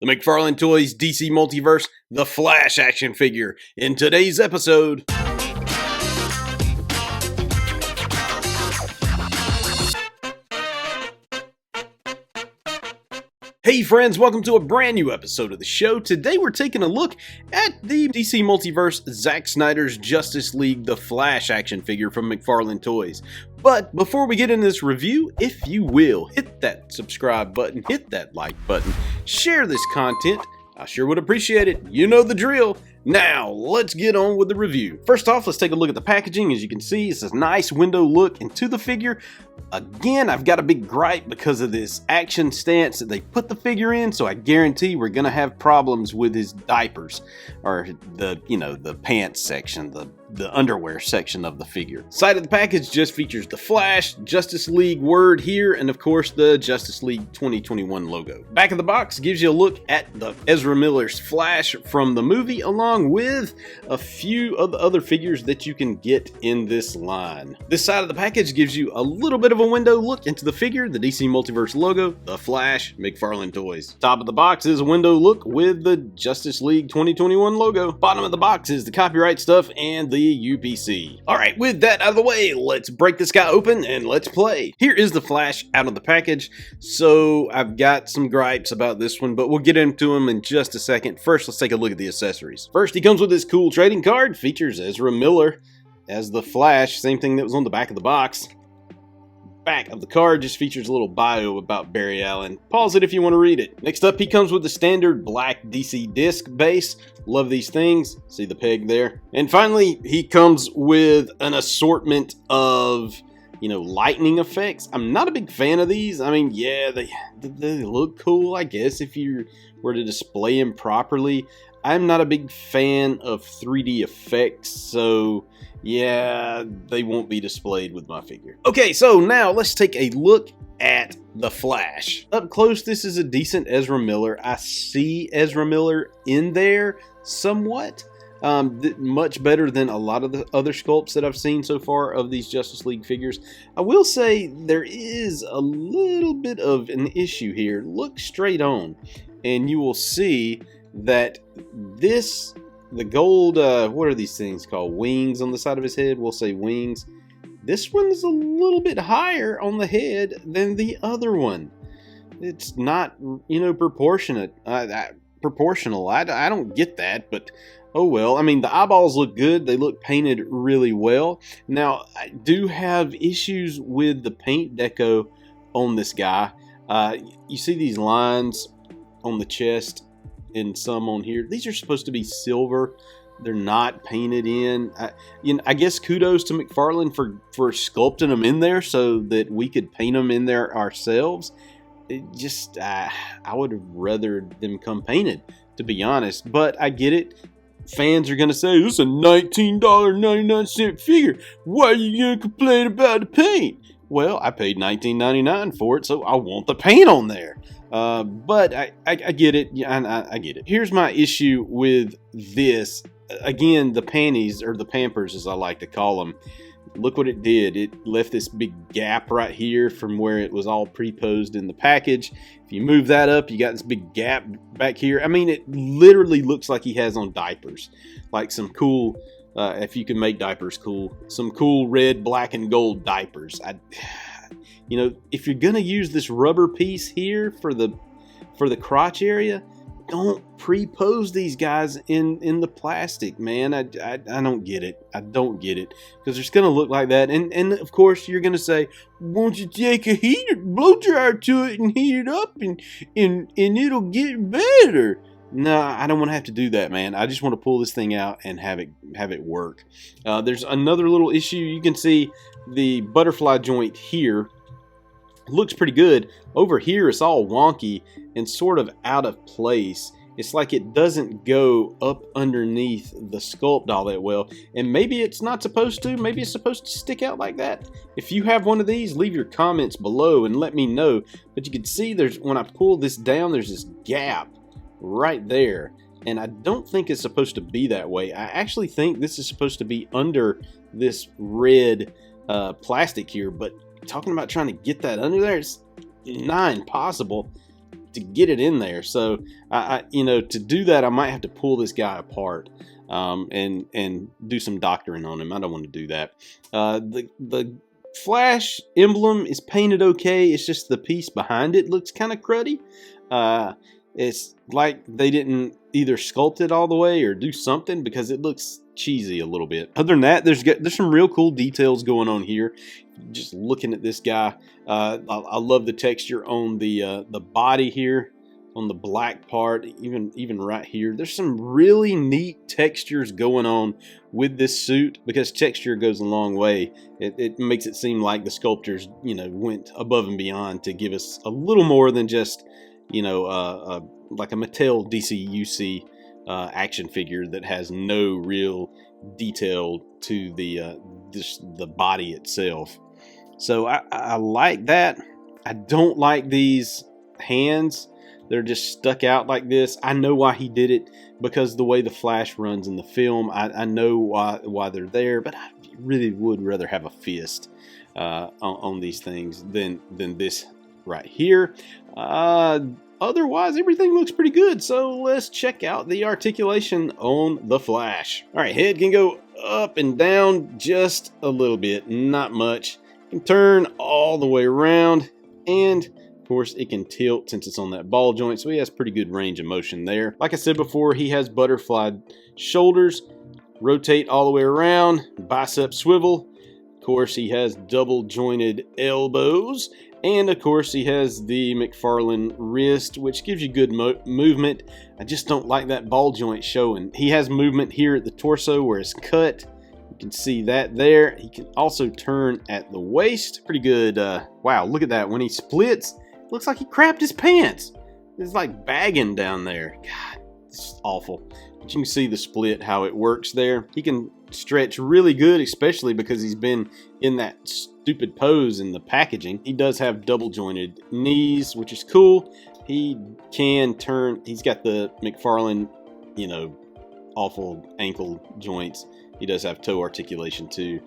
McFarlane Toys DC Multiverse, the Flash action figure. In today's episode, hey friends, welcome to a brand new episode of the show. Today we're taking a look at the DC Multiverse Zack Snyder's Justice League The Flash action figure from McFarlane Toys. But before we get into this review, if you will, hit that subscribe button, hit that like button, share this content. I sure would appreciate it. You know the drill. Now, let's get on with the review. First off, let's take a look at the packaging. As you can see, it's a nice window look into the figure. Again, I've got a big gripe because of this action stance that they put the figure in, so I guarantee we're gonna have problems with his diapers, or the pants section, the underwear section of the figure. Side of the package just features the Flash, Justice League word here, and of course the Justice League 2021 logo. Back of the box gives you a look at the Ezra Miller's Flash from the movie, along with a few of the other figures that you can get in this line. This side of the package gives you a little bit of a window look into the figure, the DC Multiverse logo, the Flash, McFarlane Toys. Top of the box is a window look with the Justice League 2021 logo. Bottom of the box is the copyright stuff and the UPC. Alright, with that out of the way, let's break this guy open and let's play. Here is the Flash out of the package. So I've got some gripes about this one, but we'll get into them in just a second. First, let's take a look at the accessories. First, he comes with this cool trading card, features Ezra Miller as the Flash, same thing that was on the back of the box. Back of the card just features a little bio about Barry Allen. Pause it if you want to read it. Next up, he comes with the standard black DC disc base. Love these things. See the peg there? And finally, he comes with an assortment of, lightning effects. I'm not a big fan of these. I mean, yeah, they look cool, I guess, if you were to display them properly. I'm not a big fan of 3D effects, so yeah, they won't be displayed with my figure. Okay, so now let's take a look at the Flash. Up close, this is a decent Ezra Miller. I see Ezra Miller in there somewhat. Much better than a lot of the other sculpts that I've seen so far of these Justice League figures. I will say there is a little bit of an issue here. Look straight on, and you will see that the gold, what are these things called? Wings on the side of his head. We'll say wings. This one's a little bit higher on the head than the other one. It's not, proportionate. Proportional. I don't get that, but oh well. I mean, the eyeballs look good. They look painted really well. Now, I do have issues with the paint deco on this guy. You see these lines on the chest and some on here. These are supposed to be silver. They're not painted in. I guess kudos to McFarlane for sculpting them in there so that we could paint them in there ourselves. I would have rather them come painted, to be honest. But I get it. Fans are going to say, this is a $19.99 figure. Why are you going to complain about the paint? Well, I paid $19.99 for it, so I want the paint on there. But I get it. Yeah, I get it. Here's my issue with this. Again, the panties, or the Pampers as I like to call them. Look what it did. It left this big gap right here from where it was all pre-posed in the package. If you move that up, you got this big gap back here. I mean, it literally looks like he has on diapers. Like some cool, if you can make diapers cool, some cool red, black, and gold diapers. If you're going to use this rubber piece here for the crotch area, don't pre-pose these guys in the plastic, man. I don't get it. I don't get it. Because it's going to look like that. And of course, you're going to say, won't you take a blow dryer to it and heat it up and it'll get better. No, I don't want to have to do that, man. I just want to pull this thing out and have it work. There's another little issue. You can see the butterfly joint here. Looks pretty good. Over here it's all wonky and sort of out of place. It's like it doesn't go up underneath the sculpt all that well, and maybe it's not supposed to. Maybe it's supposed to stick out like that. If you have one of these, leave your comments below and let me know. But you can see when I pull this down, there's this gap right there, and I don't think it's supposed to be that way. I actually think this is supposed to be under this red plastic here, but talking about trying to get that under there, it's nigh impossible. to get it in there. So you know, to do that, I might have to pull this guy apart and do some doctoring on him. I don't want to do that. The Flash emblem is painted okay. It's just the piece behind it looks kind of cruddy. It's like they didn't either sculpt it all the way or do something, because it looks cheesy a little bit. Other than that, there's some real cool details going on here. Just looking at this guy, I love the texture on the body here, on the black part, even right here. There's some really neat textures going on with this suit, because texture goes a long way. It makes it seem like the sculptors, you know, went above and beyond to give us a little more than just, you know, like a Mattel DCUC action figure that has no real detail to the body itself. So I like that. I don't like these hands. They're just stuck out like this. I know why he did it, because the way the Flash runs in the film, I know why they're there, but I really would rather have a fist on these things than this right here. Otherwise, everything looks pretty good. So let's check out the articulation on the Flash. All right, head can go up and down just a little bit, not much. Can turn all the way around, and of course it can tilt since it's on that ball joint, so he has pretty good range of motion there. Like I said before, he has butterfly shoulders, rotate all the way around, bicep swivel. Of course, he has double jointed elbows, and of course he has the McFarlane wrist, which gives you good movement. I just don't like that ball joint showing. He has movement here at the torso where it's cut. You can see that there. He can also turn at the waist. Pretty good. Wow, look at that. When he splits, it looks like he crapped his pants. It's like bagging down there. God, it's awful. But you can see the split, how it works there. He can stretch really good, especially because he's been in that stupid pose in the packaging. He does have double jointed knees, which is cool. He can turn. He's got the McFarlane, you know, awful ankle joints. He does have toe articulation too.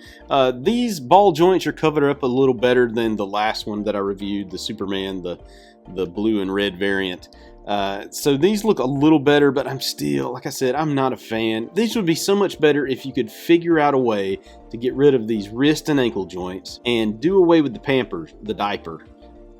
These ball joints are covered up a little better than the last one that I reviewed, the Superman, the blue and red variant. So these look a little better, but I'm still, like I said, I'm not a fan. These would be so much better if you could figure out a way to get rid of these wrist and ankle joints and do away with the diaper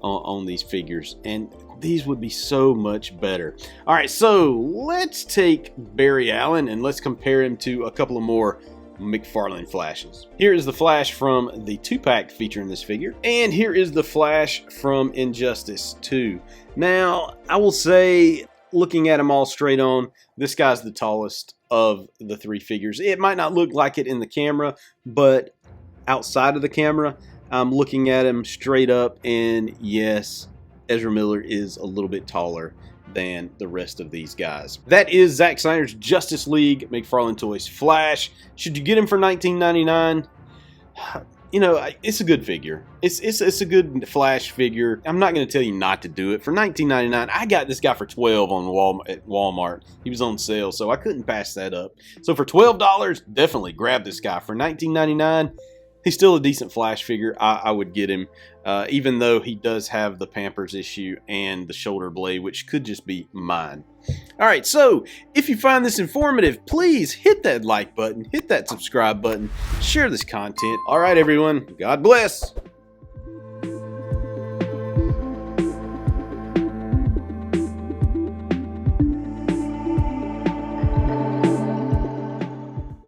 on these figures, and these would be so much better. All right, so let's take Barry Allen and let's compare him to a couple of more McFarlane Flashes. Here is the Flash from the 2-pack featuring this figure, and here is the Flash from Injustice 2. Now, I will say, looking at them all straight on, this guy's the tallest of the 3 figures. It might not look like it in the camera, but outside of the camera, I'm looking at him straight up, and yes, Ezra Miller is a little bit taller than the rest of these guys. That is Zack Snyder's Justice League McFarlane Toys Flash. Should you get him for $19.99? You know, it's a good figure. It's a good Flash figure. I'm not going to tell you not to do it. For $19.99, I got this guy for $12 at Walmart. He was on sale, so I couldn't pass that up. So for $12, definitely grab this guy. For $19.99, he's still a decent Flash figure. I would get him, even though he does have the Pampers issue and the shoulder blade, which could just be mine. All right, so if you find this informative, please hit that like button, hit that subscribe button, share this content. All right, everyone, God bless.